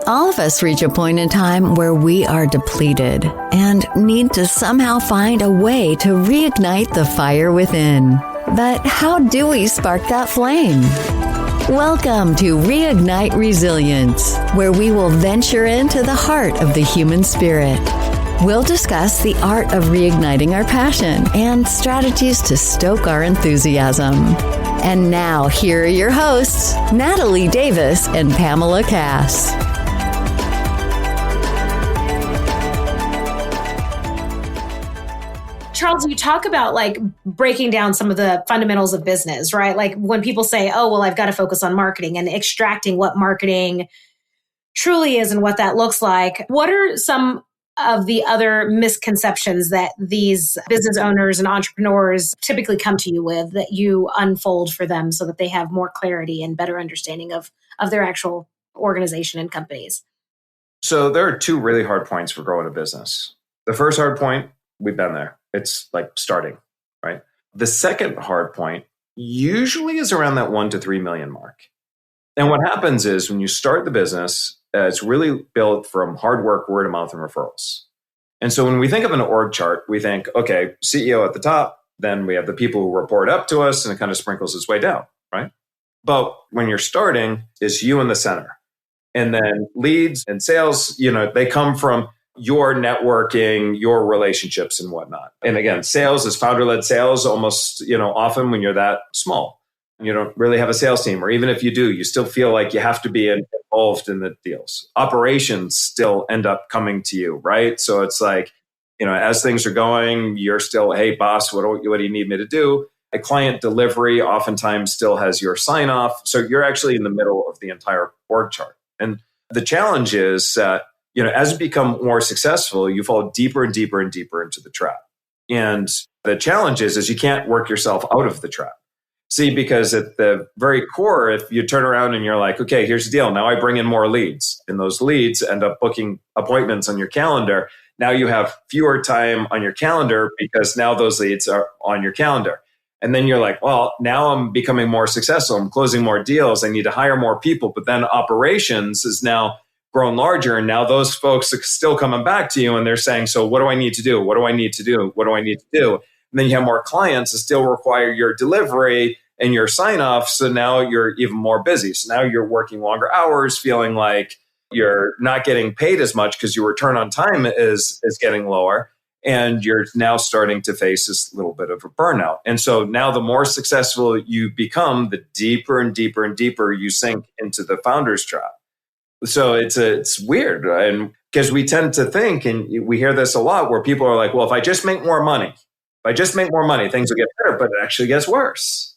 All of us reach a point in time where we are depleted and need to somehow find a way to reignite the fire within. But how do we spark that flame? Welcome to Reignite Resilience, where we will venture into the heart of the human spirit. We'll discuss the art of reigniting our passion and strategies to stoke our enthusiasm. And now, here are your hosts, Natalie Davis and Pamela Cass. Charles, you talk about like breaking down some of the fundamentals of business, right? Like when people say, oh, well, I've got to focus on marketing and extracting what marketing truly is and what that looks like. What are some of the other misconceptions that these business owners and entrepreneurs typically come to you with that you unfold for them so that they have more clarity and better understanding of their actual organization and companies? So there are two really hard points for growing a business. The first hard point, we've been there. It's like starting, right? The second hard point usually is around that 1 to 3 million mark. And what happens is when you start the business, it's really built from hard work, word of mouth, and referrals. And so when we think of an org chart, we think, okay, CEO at the top, then we have the people who report up to us, and it kind of sprinkles its way down, right? But when you're starting, it's you in the center. And then leads and sales, they come from your networking, your relationships and whatnot. And again, sales is founder-led sales almost, often when you're that small. You don't really have a sales team, or even if you do, you still feel like you have to be involved in the deals. Operations still end up coming to you, right? So it's like, as things are going, you're still, hey, boss, what do you need me to do? A client delivery oftentimes still has your sign off. So you're actually in the middle of the entire org chart. And the challenge is that as you become more successful, you fall deeper and deeper and deeper into the trap. And the challenge is you can't work yourself out of the trap. See, because at the very core, if you turn around and you're like, okay, here's the deal. Now I bring in more leads, and those leads end up booking appointments on your calendar. Now you have fewer time on your calendar because now those leads are on your calendar. And then you're like, well, now I'm becoming more successful. I'm closing more deals. I need to hire more people. But then operations is now grown larger. And now those folks are still coming back to you and they're saying, so what do I need to do? What do I need to do? What do I need to do? And then you have more clients that still require your delivery and your sign off. So now you're even more busy. So now you're working longer hours, feeling like you're not getting paid as much because your return on time is getting lower. And you're now starting to face this little bit of a burnout. And so now the more successful you become, the deeper and deeper and deeper you sink into the founder's trap. So it's weird, and because we tend to think, and we hear this a lot, where people are like, well, if I just make more money, things will get better, but it actually gets worse,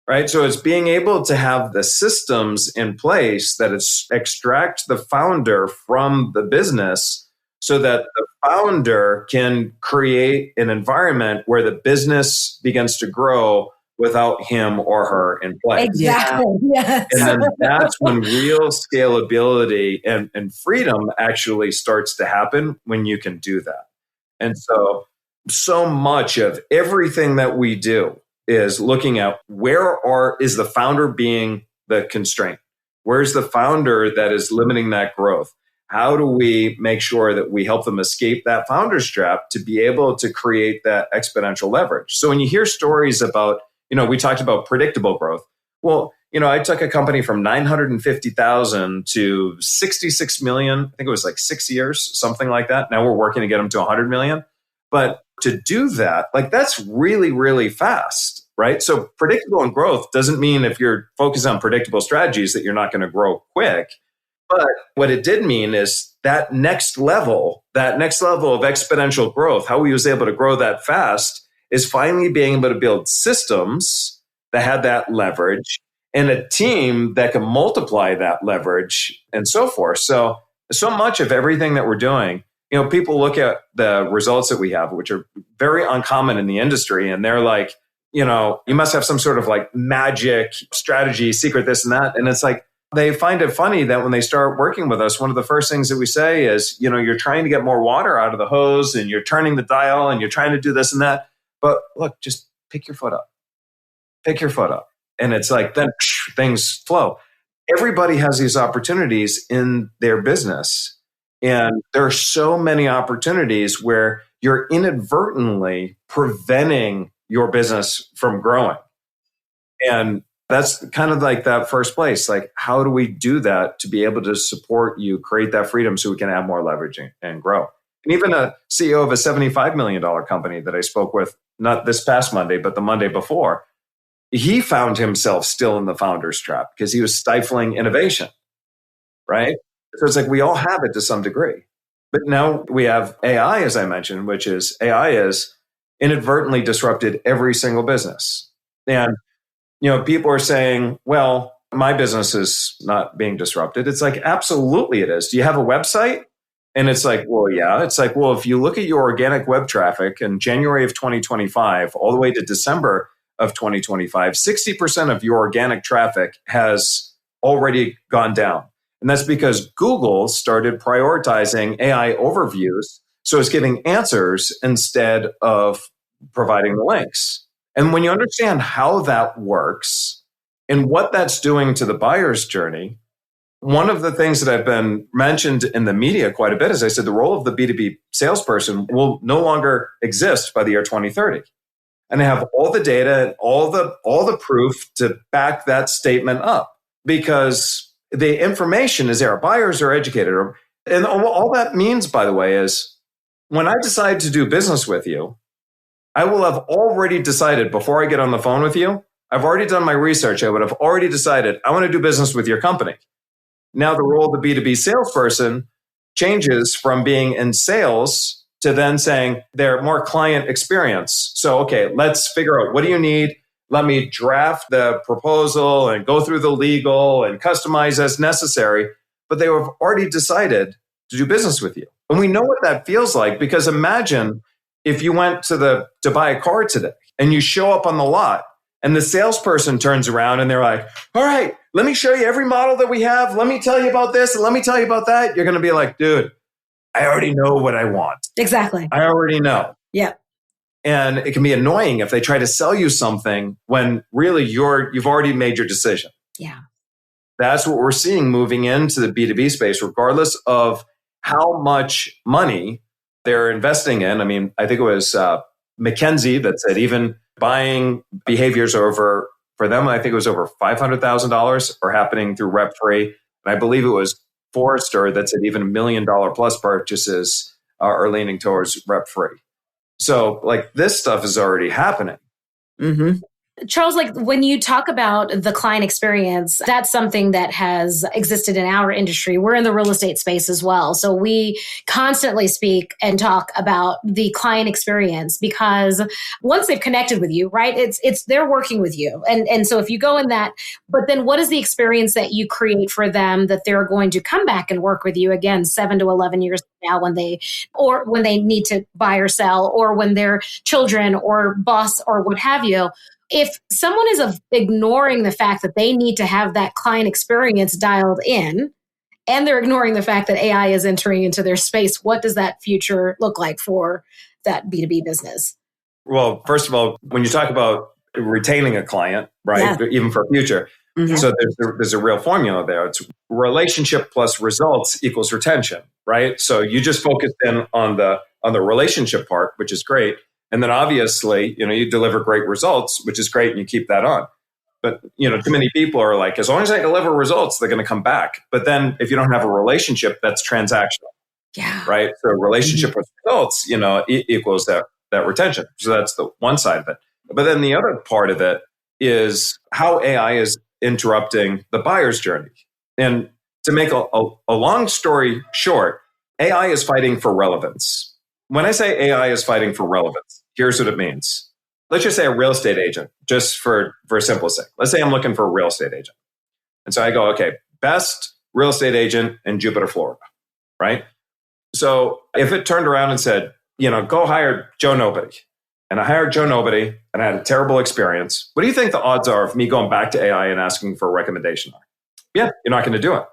right? So it's being able to have the systems in place that extract the founder from the business so that the founder can create an environment where the business begins to grow without him or her in place. Exactly. Yes. And then that's when real scalability and freedom actually starts to happen, when you can do that. And so much of everything that we do is looking at is the founder being the constraint? Where's the founder that is limiting that growth? How do we make sure that we help them escape that founder's trap to be able to create that exponential leverage? So when you hear stories about, we talked about predictable growth. Well, I took a company from 950,000 to 66 million. I think it was like 6 years, something like that. Now we're working to get them to 100 million. But to do that, that's really, really fast, right? So predictable and growth doesn't mean if you're focused on predictable strategies that you're not going to grow quick. But what it did mean is that next level of exponential growth, how we was able to grow that fast, is finally being able to build systems that had that leverage and a team that can multiply that leverage and so forth. So much of everything that we're doing, people look at the results that we have, which are very uncommon in the industry. And they're like, you must have some sort of like magic strategy, secret, this and that. And it's like, they find it funny that when they start working with us, one of the first things that we say is, you're trying to get more water out of the hose and you're turning the dial and you're trying to do this and that. But look, just pick your foot up. And it's like, then things flow. everybody has these opportunities in their business. And there are so many opportunities where you're inadvertently preventing your business from growing. And that's kind of like that first place. Like, how do we do that to be able to support you, create that freedom so we can have more leverage and grow? And even a CEO of a $75 million company that I spoke with, not this past Monday, but the Monday before, he found himself still in the founder's trap because he was stifling innovation, right? So it's like we all have it to some degree. But now we have AI, as I mentioned, which is AI is inadvertently disrupted every single business. And people are saying, well, my business is not being disrupted. It's like, absolutely it is. Do you have a website? And it's like, well, yeah. It's like, well, if you look at your organic web traffic in January of 2025, all the way to December of 2025, 60% of your organic traffic has already gone down. And that's because Google started prioritizing AI overviews. So it's giving answers instead of providing the links. And when you understand how that works and what that's doing to the buyer's journey, one of the things that have been mentioned in the media quite a bit is I said the role of the B2B salesperson will no longer exist by the year 2030. And they have all the data and all the proof to back that statement up because the information is there. Buyers are educated. And all that means, by the way, is when I decide to do business with you, I will have already decided before I get on the phone with you, I've already done my research. I would have already decided I want to do business with your company. Now the role of the B2B salesperson changes from being in sales to then saying they're more client experience. So, okay, let's figure out what do you need? Let me draft the proposal and go through the legal and customize as necessary. But they have already decided to do business with you. And we know what that feels like because imagine if you went to buy a car today and you show up on the lot and the salesperson turns around and they're like, all right, let me show you every model that we have. Let me tell you about this and let me tell you about that. You're going to be like, dude, I already know what I want. Exactly. I already know. Yeah. And it can be annoying if they try to sell you something when really you've already made your decision. Yeah. That's what we're seeing moving into the B2B space, regardless of how much money they're investing in. I mean, I think it was McKinsey that said even buying behaviors over, for them, I think it was over $500,000 are happening through rep-free. And I believe it was Forrester that said even $1 million plus purchases are leaning towards rep-free. So like this stuff is already happening. Mm-hmm. Charles, like when you talk about the client experience, that's something that has existed in our industry. We're in the real estate space as well. So we constantly speak and talk about the client experience because once they've connected with you, right, it's they're working with you. And so if you go in that, but then what is the experience that you create for them that they're going to come back and work with you again 7 to 11 years from now when they need to buy or sell or when their children or boss or what have you. If someone is ignoring the fact that they need to have that client experience dialed in, and they're ignoring the fact that AI is entering into their space, what does that future look like for that B2B business? Well, first of all, when you talk about retaining a client, right, even for future, so there's a real formula there. It's relationship plus results equals retention, right? So you just focus in on the relationship part, which is great. And then obviously, you deliver great results, which is great, and you keep that on. But, too many people are like, as long as I deliver results, they're going to come back. But then if you don't have a relationship, that's transactional. Yeah. Right. So relationship with results, equals that retention. So that's the one side of it. But then the other part of it is how AI is interrupting the buyer's journey. And to make a long story short, AI is fighting for relevance. When I say AI is fighting for relevance, here's what it means. Let's just say a real estate agent, just for simple sake. Let's say I'm looking for a real estate agent. And so I go, okay, best real estate agent in Jupiter, Florida, right? So if it turned around and said, go hire Joe Nobody, and I hired Joe Nobody and I had a terrible experience, what do you think the odds are of me going back to AI and asking for a recommendation are? Yeah, you're not going to do it.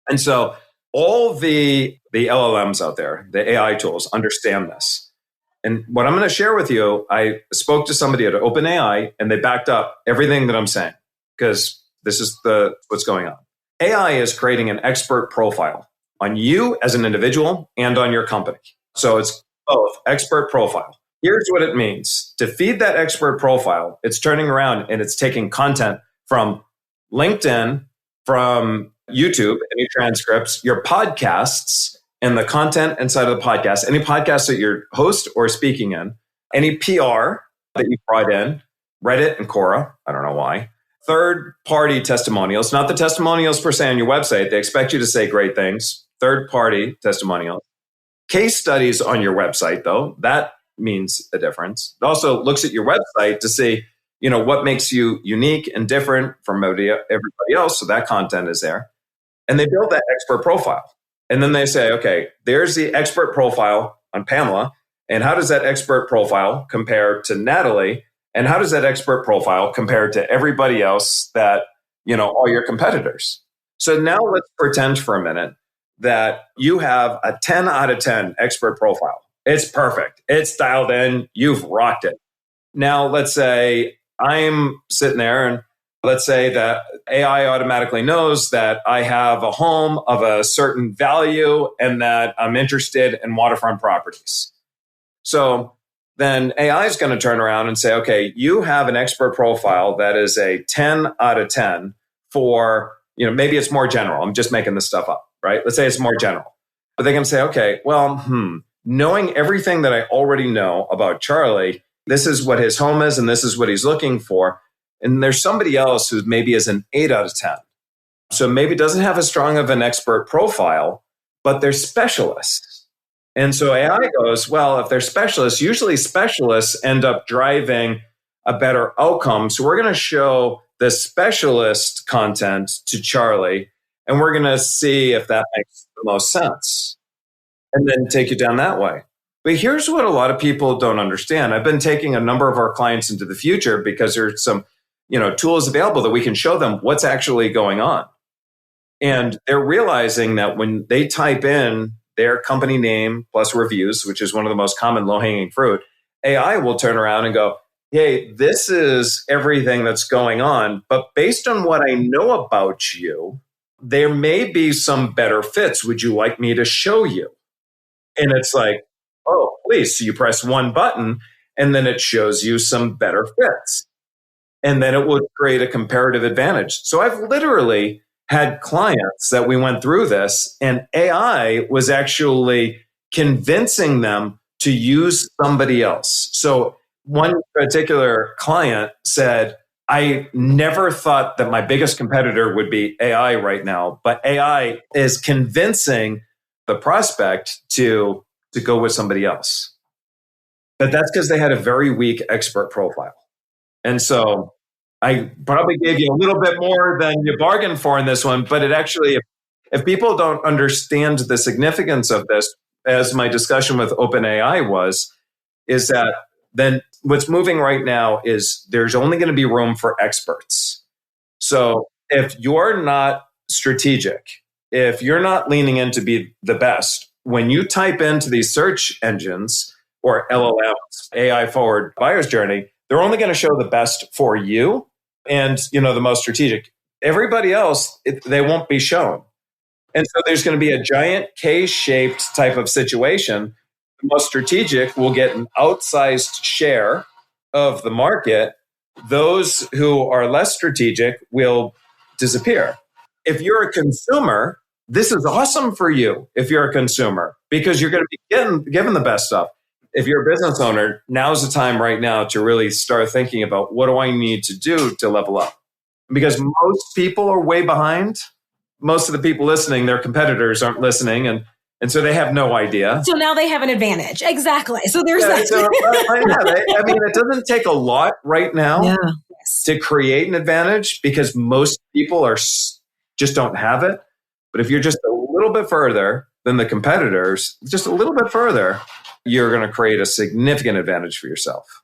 And so all the LLMs out there, the AI tools, understand this. And what I'm going to share with you, I spoke to somebody at OpenAI and they backed up everything that I'm saying because this is what's going on. AI is creating an expert profile on you as an individual and on your company. So it's both expert profile. Here's what it means. To feed that expert profile, it's turning around and it's taking content from LinkedIn, from YouTube, any transcripts, your podcasts, and the content inside of the podcast, any podcast that you're host or speaking in, any PR that you brought in, Reddit and Quora, I don't know why. Third-party testimonials, not the testimonials per se on your website. They expect you to say great things. Third-party testimonials. Case studies on your website, though, that means a difference. It also looks at your website to see, what makes you unique and different from everybody else. So that content is there. And they build that expert profile. And then they say, okay, there's the expert profile on Pamela. And how does that expert profile compare to Natalie? And how does that expert profile compare to everybody else that, all your competitors? So now let's pretend for a minute that you have a 10 out of 10 expert profile. It's perfect. It's dialed in. You've rocked it. Now, let's say I'm sitting there and let's say that AI automatically knows that I have a home of a certain value and that I'm interested in waterfront properties. So then AI is going to turn around and say, okay, you have an expert profile that is a 10 out of 10 for, maybe it's more general. I'm just making this stuff up, right? Let's say it's more general. But they can say, okay, well, knowing everything that I already know about Charlie, this is what his home is and this is what he's looking for. And there's somebody else who maybe is an 8 out of 10. So maybe doesn't have as strong of an expert profile, but they're specialists. And so AI goes, well, if they're specialists, usually specialists end up driving a better outcome. So we're going to show the specialist content to Charlie, and we're going to see if that makes the most sense. And then take you down that way. But here's what a lot of people don't understand. I've been taking a number of our clients into the future because there's some, tools available that we can show them what's actually going on. And they're realizing that when they type in their company name plus reviews, which is one of the most common low-hanging fruit, AI will turn around and go, hey, this is everything that's going on. But based on what I know about you, there may be some better fits. Would you like me to show you? And it's like, oh, please. So you press one button and then it shows you some better fits. And then it will create a comparative advantage. So I've literally had clients that we went through this and AI was actually convincing them to use somebody else. So one particular client said, I never thought that my biggest competitor would be AI right now, but AI is convincing the prospect to go with somebody else. But that's because they had a very weak expert profile. And so I probably gave you a little bit more than you bargained for in this one, but it actually, if people don't understand the significance of this, as my discussion with OpenAI was, is that then what's moving right now is there's only going to be room for experts. So if you're not strategic, if you're not leaning in to be the best, when you type into these search engines or LLMs, AI forward buyer's journey, they're only going to show the best for you and, the most strategic. Everybody else, they won't be shown. And so there's going to be a giant K-shaped type of situation. The most strategic will get an outsized share of the market. Those who are less strategic will disappear. If you're a consumer, this is awesome for you if you're a consumer because you're going to be given the best stuff. If you're a business owner, now's the time right now to really start thinking about what do I need to do to level up? Because most people are way behind. Most of the people listening, their competitors aren't listening, and so they have no idea. So now they have an advantage. Exactly. So there's that. It doesn't take a lot right now to create an advantage because most people just don't have it. But if you're just a little bit further than the competitors, just a little bit further, you're going to create a significant advantage for yourself.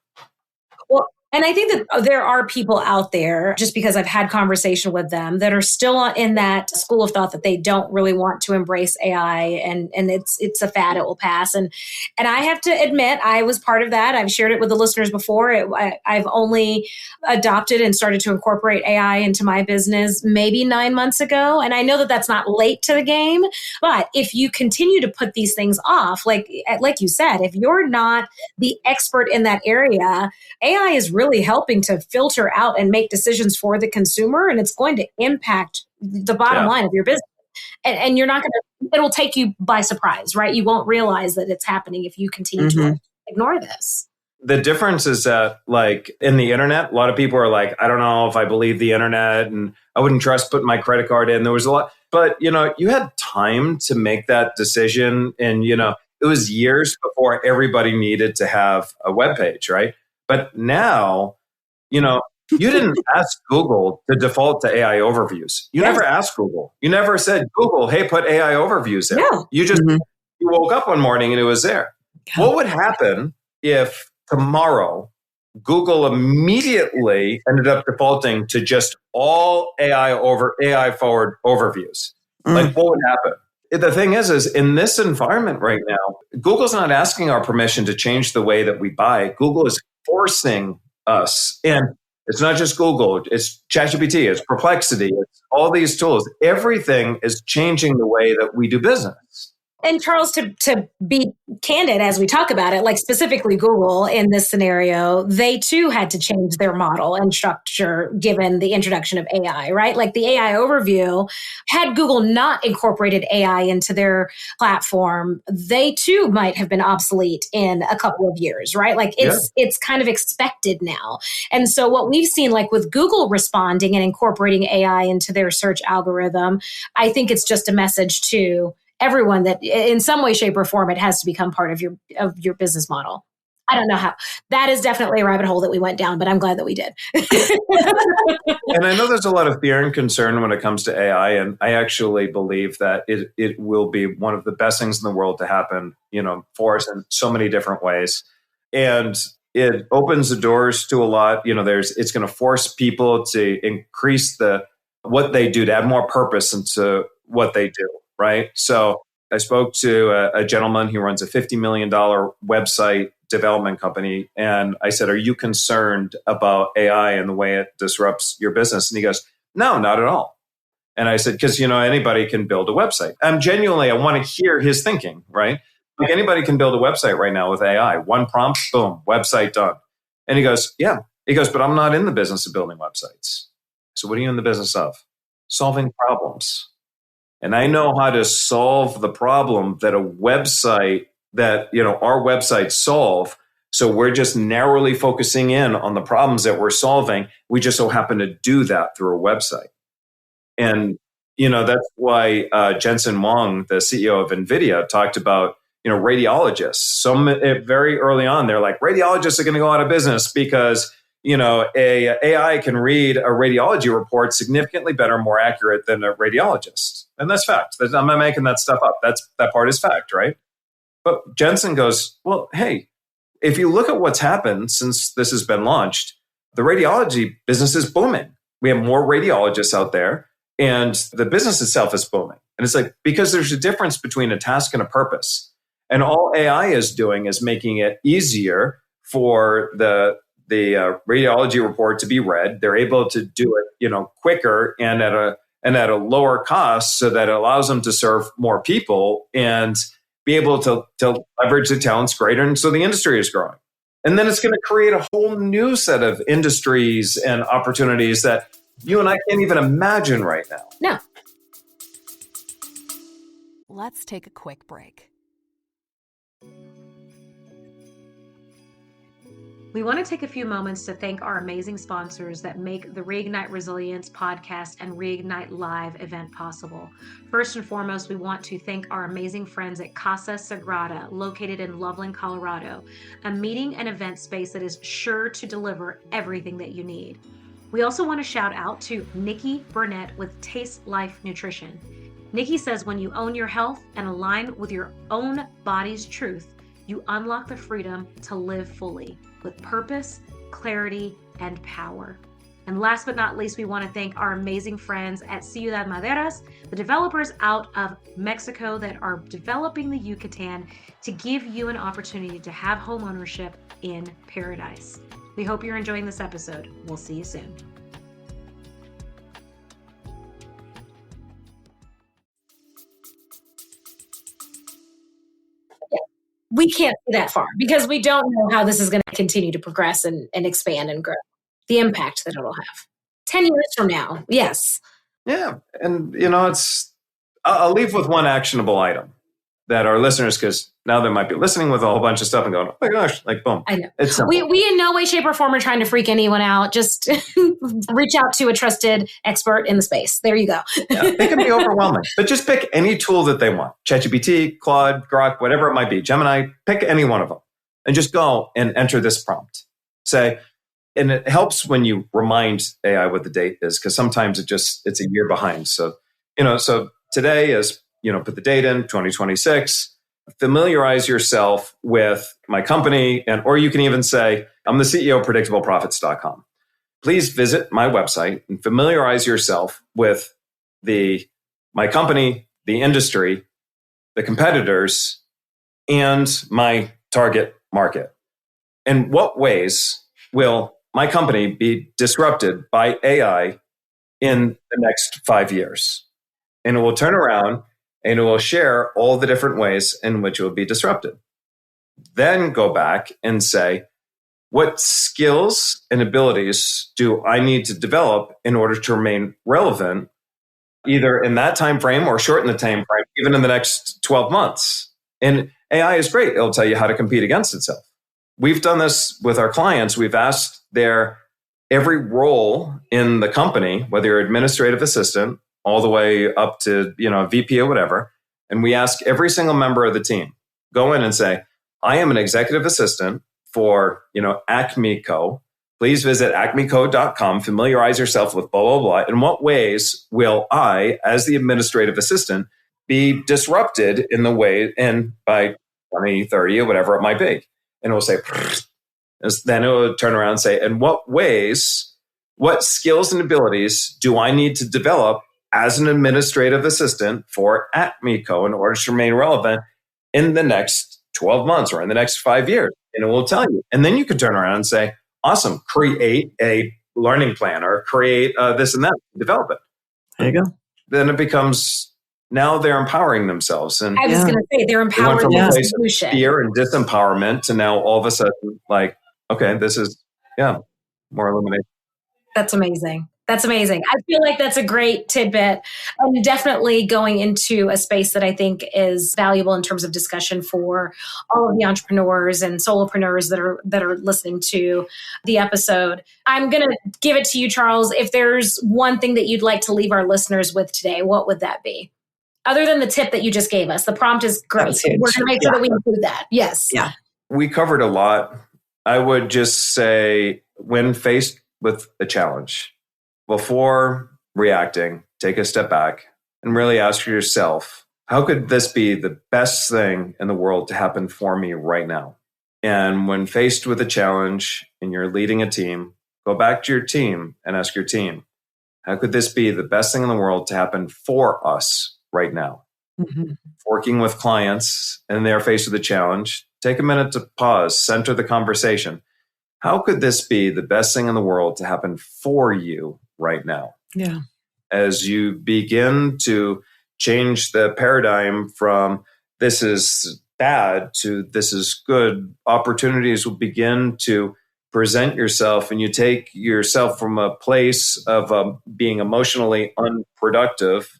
Well, And I think that there are people out there, just because I've had conversation with them, that are still in that school of thought that they don't really want to embrace AI, and it's a fad, it will pass. And I have to admit, I was part of that. I've shared it with the listeners before. I've only adopted and started to incorporate AI into my business maybe 9 months ago. And I know that that's not late to the game, but if you continue to put these things off, like you said, if you're not the expert in that area, AI is really helping to filter out and make decisions for the consumer, and it's going to impact the bottom line of your business. And you're not going to, it'll take you by surprise, right? You won't realize that it's happening if you continue to ignore this. The difference is that, like, in the internet, a lot of people are like, I don't know if I believe the internet, and I wouldn't trust putting my credit card in. There was a lot, but you had time to make that decision. And, it was years before everybody needed to have a web page, right? But now, you didn't ask Google to default to AI overviews. You never asked Google. You never said, Google, hey, put AI overviews there. No. You just you woke up one morning and it was there. Yeah. What would happen if tomorrow Google immediately ended up defaulting to just all AI forward overviews? Like, what would happen? The thing is in this environment right now, Google's not asking our permission to change the way that we buy. Google is forcing us. And it's not just Google, it's ChatGPT, it's Perplexity, it's all these tools. Everything is changing the way that we do business. And Charles, to be candid as we talk about it, like specifically Google in this scenario, they too had to change their model and structure given the introduction of AI, right? Like the AI overview, had Google not incorporated AI into their platform, they too might have been obsolete in a couple of years, right? Like it's kind of expected now. And so what we've seen, like with Google responding and incorporating AI into their search algorithm, I think it's just a message to everyone that in some way, shape, or form, it has to become part of your business model. I don't know how. That is definitely a rabbit hole that we went down, but I'm glad that we did. And I know there's a lot of fear and concern when it comes to AI, and I actually believe that it will be one of the best things in the world to happen, for us in so many different ways. And it opens the doors to a lot. It's going to force people to increase what they do, to add more purpose into what they do. Right. So I spoke to a gentleman who runs a $50 million website development company. And I said, are you concerned about AI and the way it disrupts your business? And he goes, no, not at all. And I said, because, anybody can build a website. I want to hear his thinking, right? Like anybody can build a website right now with AI. One prompt, boom, website done. And he goes, yeah. He goes, but I'm not in the business of building websites. So what are you in the business of? Solving problems. And I know how to solve the problem that our websites solve. So we're just narrowly focusing in on the problems that we're solving. We just so happen to do that through a website. And, that's why Jensen Huang, the CEO of NVIDIA, talked about, radiologists. Very early on, they're like, radiologists are going to go out of business because a AI can read a radiology report significantly better, more accurate than a radiologist. And that's fact. I'm not making that stuff up. That part is fact, right? But Jensen goes, well, hey, if you look at what's happened since this has been launched, the radiology business is booming. We have more radiologists out there and the business itself is booming. And it's like, because there's a difference between a task and a purpose. And all AI is doing is making it easier for the radiology report to be read. They're able to do it, quicker and at a lower cost, so that it allows them to serve more people and be able to leverage the talents greater. And so the industry is growing. And then it's going to create a whole new set of industries and opportunities that you and I can't even imagine right now. No. Let's take a quick break. We want to take a few moments to thank our amazing sponsors that make the Reignite Resilience podcast and Reignite Live event possible. First and foremost, we want to thank our amazing friends at Casa Sagrada, located in Loveland, Colorado, a meeting and event space that is sure to deliver everything that you need. We also want to shout out to Nikki Burnett with Taste Life Nutrition. Nikki says when you own your health and align with your own body's truth, you unlock the freedom to live fully with purpose, clarity, and power. And last but not least, we want to thank our amazing friends at Ciudad Maderas, the developers out of Mexico that are developing the Yucatan to give you an opportunity to have home ownership in paradise. We hope you're enjoying this episode. We'll see you soon. We can't see that far because we don't know how this is going to continue to progress and expand and grow. The impact that it'll have 10 years from now. Yes. Yeah. And, I'll leave with one actionable item that our listeners, because now they might be listening with a whole bunch of stuff and going, oh my gosh, like boom. I know. It's simple. We in no way, shape, or form are trying to freak anyone out. Just reach out to a trusted expert in the space. There you go. Yeah, they can be overwhelming, but just pick any tool that they want. ChatGPT, Claude, Grok, whatever it might be, Gemini, pick any one of them and just go and enter this prompt. Say, and it helps when you remind AI what the date is, because sometimes it's a year behind. So, so today is, put the date in 2026, familiarize yourself with my company, or you can even say, I'm the CEO of predictableprofits.com. Please visit my website and familiarize yourself with my company, the industry, the competitors, and my target market. In what ways will my company be disrupted by AI in the next 5 years? And it will turn around and it will share all the different ways in which it will be disrupted. Then go back and say, what skills and abilities do I need to develop in order to remain relevant, either in that time frame or shorten the time frame, even in the next 12 months? And AI is great. It'll tell you how to compete against itself. We've done this with our clients. We've asked every role in the company, whether you're administrative assistant, all the way up to, VP or whatever. And we ask every single member of the team, go in and say, I am an executive assistant for, Acme Co. Please visit acmeco.com, familiarize yourself with blah, blah, blah. In what ways will I, as the administrative assistant, be disrupted in the way, and by 2030 or whatever it might be? And it will say, then it will turn around and say, in what ways, what skills and abilities do I need to develop as an administrative assistant for Acme Co. in order to remain relevant in the next 12 months or in the next 5 years? And it will tell you. And then you can turn around and say, awesome, create a learning plan or create this and that, develop it. There you go. Then it becomes, now they're empowering themselves. And I was going to say, they're empowering from a the place of solution. fear and disempowerment to now all of a sudden, like, okay, this is, more illumination. That's amazing. That's amazing. I feel like that's a great tidbit, and definitely going into a space that I think is valuable in terms of discussion for all of the entrepreneurs and solopreneurs that are listening to the episode. I'm going to give it to you, Charles. If there's one thing that you'd like to leave our listeners with today, what would that be? Other than the tip that you just gave us, the prompt is great. We're going to make sure that we include that. Yes. Yeah. We covered a lot. I would just say, when faced with a challenge, before reacting, take a step back and really ask yourself, how could this be the best thing in the world to happen for me right now? And when faced with a challenge and you're leading a team, go back to your team and ask your team, how could this be the best thing in the world to happen for us right now? Mm-hmm. Working with clients and they're faced with a challenge, take a minute to pause, center the conversation. How could this be the best thing in the world to happen for you right now? Yeah. As you begin to change the paradigm from this is bad to this is good, opportunities will begin to present yourself, and you take yourself from a place of being emotionally unproductive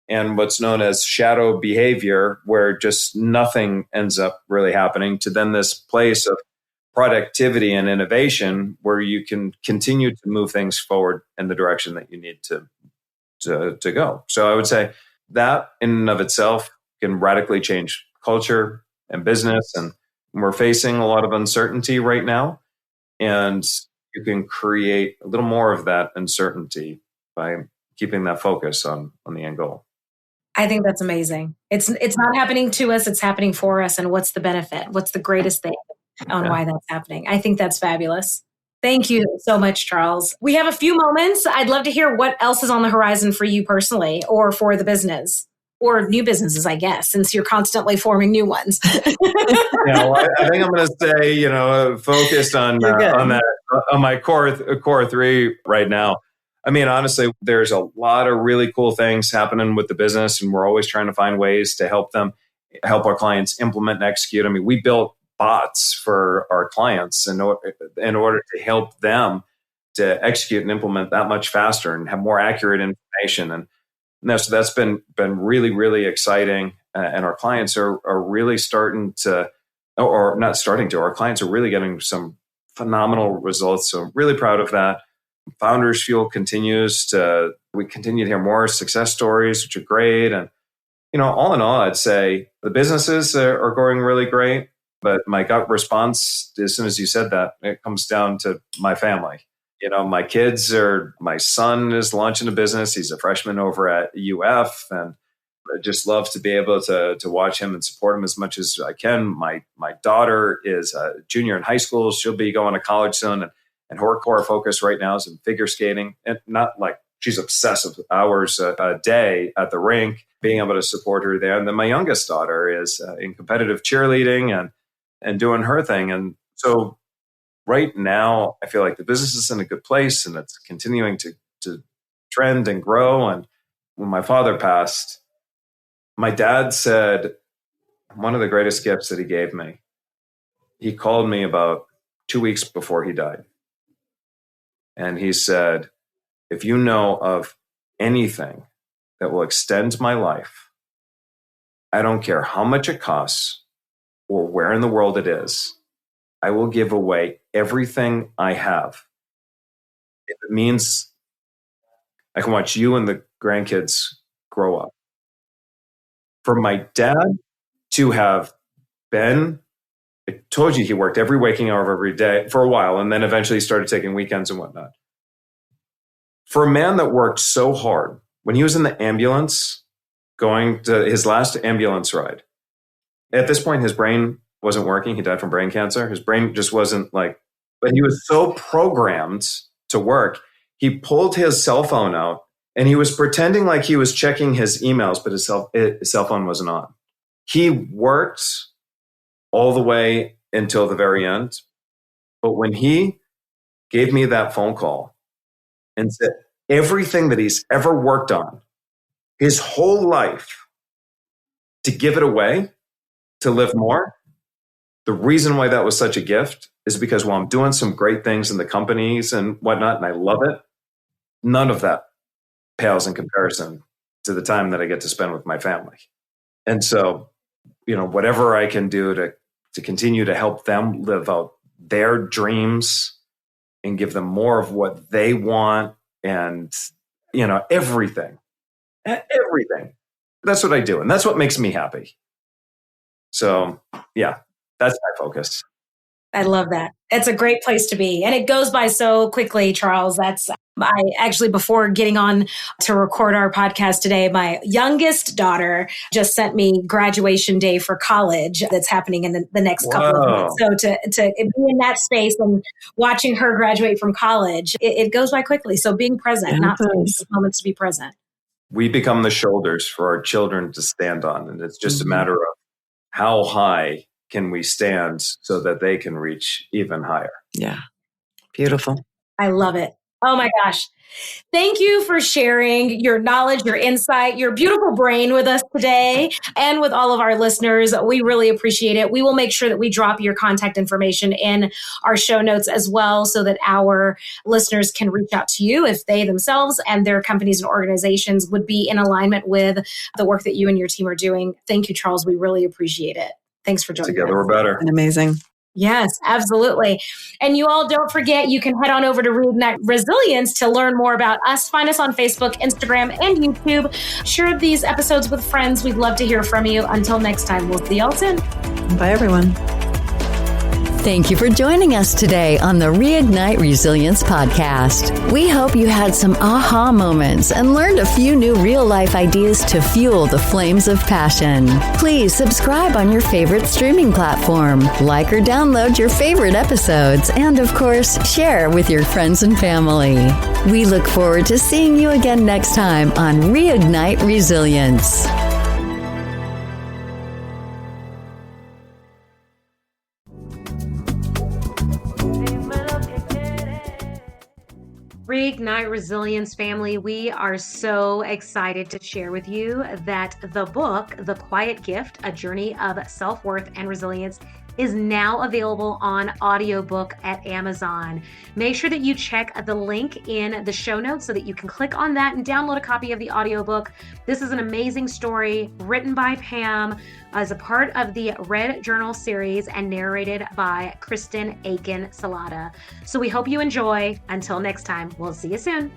and what's known as shadow behavior, where just nothing ends up really happening, to then this place of productivity and innovation where you can continue to move things forward in the direction that you need to go. So I would say that in and of itself can radically change culture and business. And we're facing a lot of uncertainty right now. And you can create a little more of that uncertainty by keeping that focus on the end goal. I think that's amazing. It's not happening to us, it's happening for us. And what's the benefit? What's the greatest thing on why that's happening? I think that's fabulous. Thank you so much, Charles. We have a few moments. I'd love to hear what else is on the horizon for you personally or for the business or new businesses, I guess, since you're constantly forming new ones. I think I'm going to stay, focused on my core three right now. I mean, honestly, there's a lot of really cool things happening with the business, and we're always trying to find ways to help our clients implement and execute. I mean, we built bots for our clients in order to help them to execute and implement that much faster and have more accurate information. And so that's been really, really exciting. And our clients are really our clients are really getting some phenomenal results. So I'm really proud of that. Founders Fuel we continue to hear more success stories, which are great. And, all in all, I'd say the businesses are going really great. But my gut response, as soon as you said that, it comes down to my family. My son is launching a business. He's a freshman over at UF, and I just love to be able to watch him and support him as much as I can. My daughter is a junior in high school. She'll be going to college soon, and her core focus right now is in figure skating. And not like she's obsessed with hours a day at the rink, being able to support her there. And then my youngest daughter is in competitive cheerleading and doing her thing. And so right now, I feel like the business is in a good place and it's continuing to trend and grow. And when my father passed, my dad said one of the greatest gifts that he gave me, he called me about 2 weeks before he died. And he said, if you know of anything that will extend my life, I don't care how much it costs or where in the world it is, I will give away everything I have. If it means I can watch you and the grandkids grow up. For my dad to have been, I told you he worked every waking hour of every day for a while, and then eventually started taking weekends and whatnot. For a man that worked so hard, when he was in the ambulance, going to his last ambulance ride, at this point, his brain wasn't working. He died from brain cancer. His brain just wasn't but he was so programmed to work. He pulled his cell phone out and he was pretending like he was checking his emails, but his cell phone wasn't on. He worked all the way until the very end. But when he gave me that phone call and said everything that he's ever worked on, his whole life, to give it away, to live more, the reason why that was such a gift is because while I'm doing some great things in the companies and whatnot, and I love it, none of that pales in comparison to the time that I get to spend with my family. And so, whatever I can do to continue to help them live out their dreams and give them more of what they want and, everything. That's what I do. And that's what makes me happy. So, yeah, that's my focus. I love that. It's a great place to be. And it goes by so quickly, Charles. I actually, before getting on to record our podcast today, my youngest daughter just sent me graduation day for college that's happening in the next couple of months. So to be in that space and watching her graduate from college, it goes by quickly. So being present, not those moments to be present. We become the shoulders for our children to stand on. And it's just a matter of how high can we stand so that they can reach even higher. Yeah. Beautiful. I love it. Oh my gosh. Thank you for sharing your knowledge, your insight, your beautiful brain with us today and with all of our listeners. We really appreciate it. We will make sure that we drop your contact information in our show notes as well so that our listeners can reach out to you if they themselves and their companies and organizations would be in alignment with the work that you and your team are doing. Thank you, Charles. We really appreciate it. Thanks for joining us. Together we're better. And amazing. Yes, absolutely. And you all don't forget, you can head on over to Reignite Resilience to learn more about us. Find us on Facebook, Instagram, and YouTube. Share these episodes with friends. We'd love to hear from you. Until next time, we'll see y'all soon. Bye, everyone. Thank you for joining us today on the Reignite Resilience podcast. We hope you had some aha moments and learned a few new real-life ideas to fuel the flames of passion. Please subscribe on your favorite streaming platform, like or download your favorite episodes, and of course, share with your friends and family. We look forward to seeing you again next time on Reignite Resilience. Reignite Resilience family, we are so excited to share with you that the book, The Quiet Gift, A Journey of Self-Worth and Resilience, is now available on audiobook at Amazon. Make sure that you check the link in the show notes so that you can click on that and download a copy of the audiobook. This is an amazing story written by Pam as a part of the Red Journal series and narrated by Kristen Aiken Salata. So we hope you enjoy. Until next time, we'll see you soon.